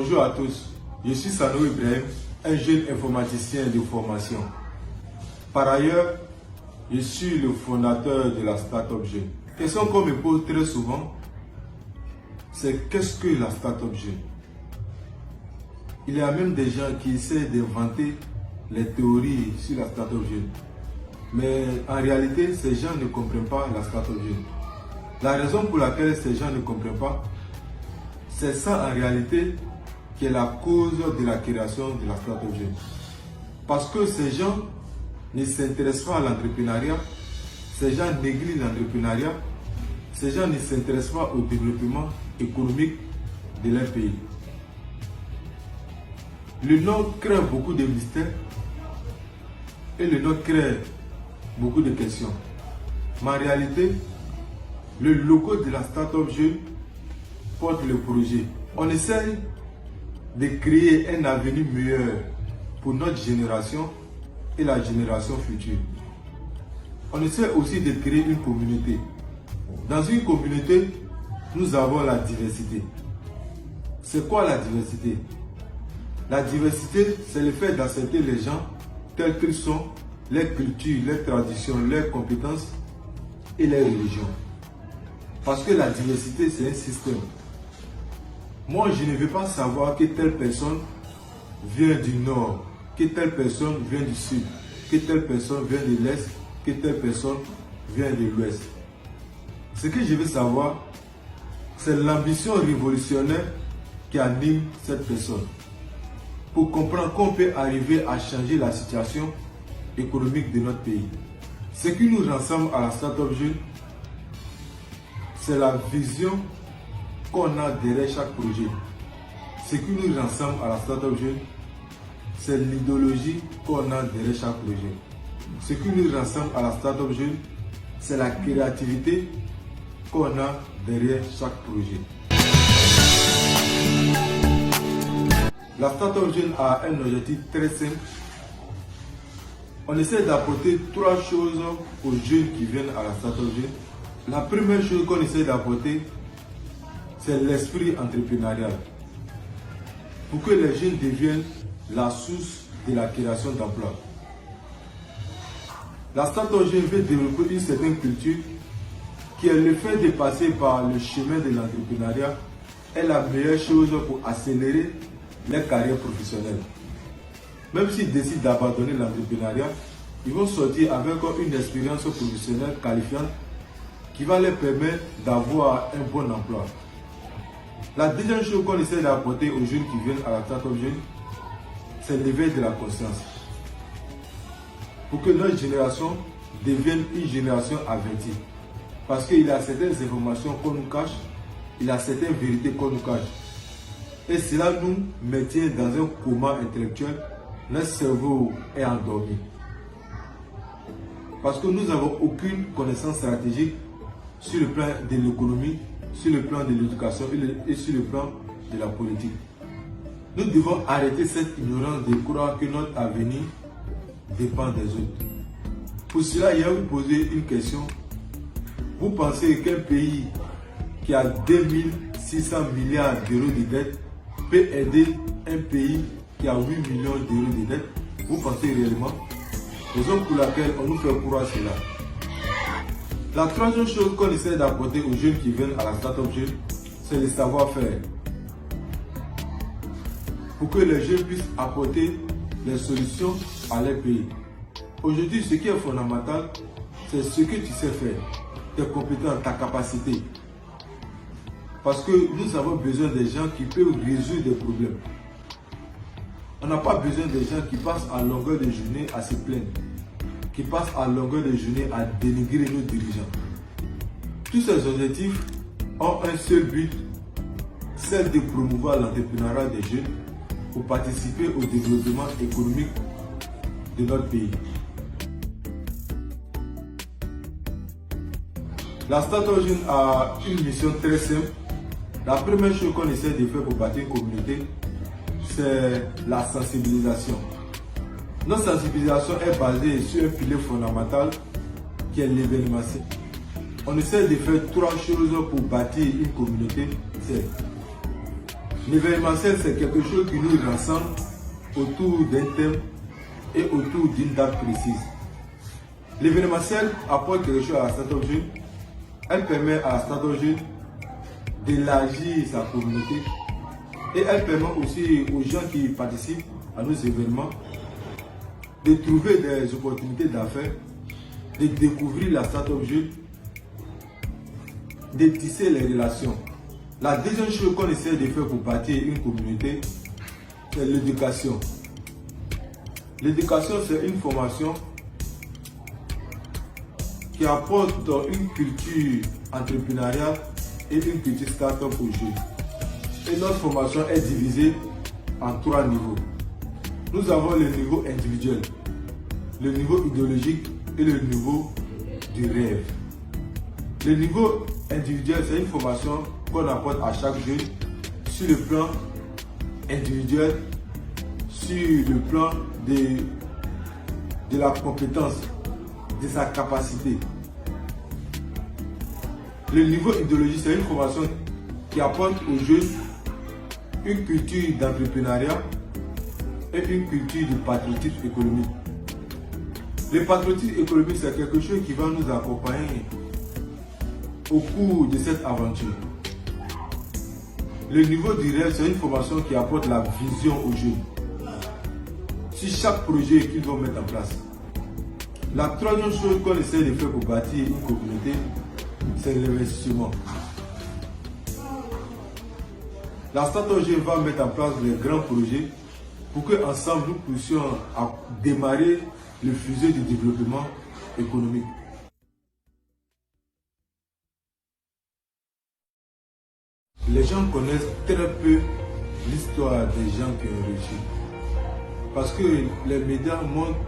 Bonjour à tous, je suis Sano Ibrahim, un jeune informaticien de formation. Par ailleurs, je suis le fondateur de la Startup Jeune. La question qu'on me pose très souvent, c'est qu'est-ce que la Startup Jeune? Il y a même des gens qui essaient d'inventer les théories sur la Startup Jeune. Mais en réalité, ces gens ne comprennent pas la Startup Jeune. La raison pour laquelle ces gens ne comprennent pas, c'est ça en réalité qui est la cause de la création de la Startup Jeune. Parce que ces gens ne s'intéressent pas à l'entrepreneuriat, ces gens négligent l'entrepreneuriat, ces gens ne s'intéressent pas au développement économique de leur pays. Le nom crée beaucoup de mystères et le nom crée beaucoup de questions. Mais en réalité, le logo de la Startup Jeune porte le projet. On essaye de créer un avenir meilleur pour notre génération et la génération future. On essaie aussi de créer une communauté. Dans une communauté, nous avons la diversité. C'est quoi la diversité? La diversité, c'est le fait d'accepter les gens tels qu'ils sont, leurs cultures, leurs traditions, leurs compétences et leurs religions. Parce que la diversité, c'est un système. Moi, je ne veux pas savoir que telle personne vient du nord, que telle personne vient du sud, que telle personne vient de l'est, que telle personne vient de l'ouest. Ce que je veux savoir, c'est l'ambition révolutionnaire qui anime cette personne. Pour comprendre qu'on peut arriver à changer la situation économique de notre pays. Ce qui nous rassemble à la Startup Jeune, c'est la vision qu'on a derrière chaque projet. Ce qui nous rassemble à la Startup Jeune, c'est l'idéologie qu'on a derrière chaque projet. Ce qui nous rassemble à la Startup Jeune, c'est la créativité qu'on a derrière chaque projet. La Startup Jeune a un objectif très simple. On essaie d'apporter trois choses aux jeunes qui viennent à la Startup Jeune. La première chose qu'on essaie d'apporter, c'est l'esprit entrepreneurial. Pour que les jeunes deviennent la source de la création d'emplois. La Startup Jeune veut développer une certaine culture qui est le fait de passer par le chemin de l'entrepreneuriat est la meilleure chose pour accélérer les carrières professionnelles. Même s'ils décident d'abandonner l'entrepreneuriat, ils vont sortir avec une expérience professionnelle qualifiante qui va leur permettre d'avoir un bon emploi. La deuxième chose qu'on essaie d'apporter aux jeunes qui viennent à la Startup Jeune, c'est l'éveil de la conscience. Pour que notre génération devienne une génération avertie. Parce qu'il y a certaines informations qu'on nous cache, il y a certaines vérités qu'on nous cache. Et cela nous maintient dans un coma intellectuel, notre cerveau est endormi. Parce que nous n'avons aucune connaissance stratégique sur le plan de l'économie, sur le plan de l'éducation et sur le plan de la politique. Nous devons arrêter cette ignorance de croire que notre avenir dépend des autres. Pour cela, il y a vous poser une question. Vous pensez qu'un pays qui a 2600 milliards d'euros de dettes peut aider un pays qui a 8 millions d'euros de dettes? Vous pensez réellement? Raison pour laquelle on nous fait croire cela. La troisième chose qu'on essaie d'apporter aux jeunes qui viennent à la Startup Jeune, c'est le savoir-faire. Pour que les jeunes puissent apporter les solutions à leur pays. Aujourd'hui, ce qui est fondamental, c'est ce que tu sais faire, tes compétences, ta capacité. Parce que nous avons besoin des gens qui peuvent résoudre des problèmes. On n'a pas besoin des gens qui passent à longueur de journée à se plaindre, qui passent à longueur de journée à dénigrer nos dirigeants. Tous ces objectifs ont un seul but, celle de promouvoir l'entrepreneuriat des jeunes pour participer au développement économique de notre pays. La Startup Jeune a une mission très simple. La première chose qu'on essaie de faire pour bâtir une communauté, c'est la sensibilisation. Notre sensibilisation est basée sur un pilier fondamental qui est l'événementiel. On essaie de faire trois choses pour bâtir une communauté. C'est L'événementiel, c'est quelque chose qui nous rassemble autour d'un thème et autour d'une date précise. L'événementiel apporte quelque chose à la start-up jeune. Elle permet à la start-up jeune d'élargir sa communauté et elle permet aussi aux gens qui participent à nos événements de trouver des opportunités d'affaires, de découvrir la start-up jeune, de tisser les relations. La deuxième chose qu'on essaie de faire pour bâtir une communauté, c'est l'éducation. L'éducation, c'est une formation qui apporte une culture entrepreneuriale et une culture start-up aux jeunes. Et notre formation est divisée en 3 niveaux. Nous avons le niveau individuel, le niveau idéologique et le niveau du rêve. Le niveau individuel, c'est une formation qu'on apporte à chaque jeune sur le plan individuel, sur le plan de la compétence, de sa capacité. Le niveau idéologique, c'est une formation qui apporte aux jeunes une culture d'entrepreneuriat et une culture de patriotisme économique. Le patriotisme économique, c'est quelque chose qui va nous accompagner au cours de cette aventure. Le niveau du rêve, c'est une formation qui apporte la vision aux jeunes sur chaque projet qu'ils vont mettre en place. La troisième chose qu'on essaie de faire pour bâtir une communauté, c'est l'investissement. La start-up jeune va mettre en place des grands projets pour qu'ensemble nous puissions démarrer le fusée du développement économique. Les gens connaissent très peu l'histoire des gens qui ont réussi. Parce que les médias montrent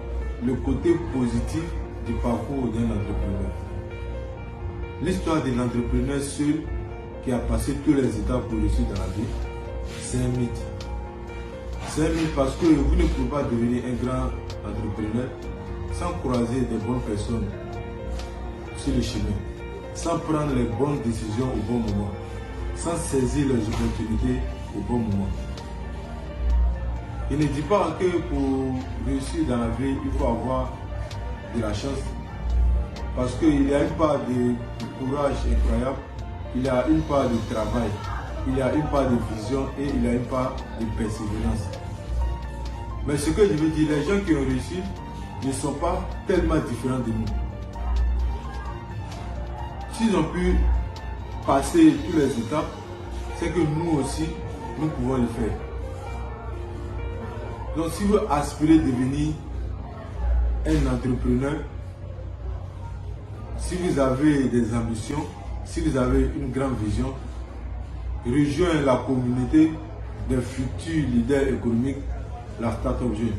le côté positif du parcours d'un entrepreneur. L'histoire d'un entrepreneur seul qui a passé tous les étapes pour réussir dans la vie, c'est un mythe. C'est un mythe parce que vous ne pouvez pas devenir un grand entrepreneur sans croiser des bonnes personnes sur le chemin, sans prendre les bonnes décisions au bon moment, sans saisir les opportunités au bon moment. Il ne dit pas que pour réussir dans la vie, il faut avoir de la chance. Parce qu'il y a une part de courage incroyable, il y a une part de travail, il y a une part de vision et il y a une part de persévérance. Mais ce que je veux dire, les gens qui ont réussi ne sont pas tellement différents de nous. S'ils ont pu passer toutes les étapes, c'est que nous aussi, nous pouvons le faire. Donc si vous aspirez à devenir un entrepreneur, si vous avez des ambitions, si vous avez une grande vision, rejoignez la communauté des futurs leaders économiques, la Start-up Jeune.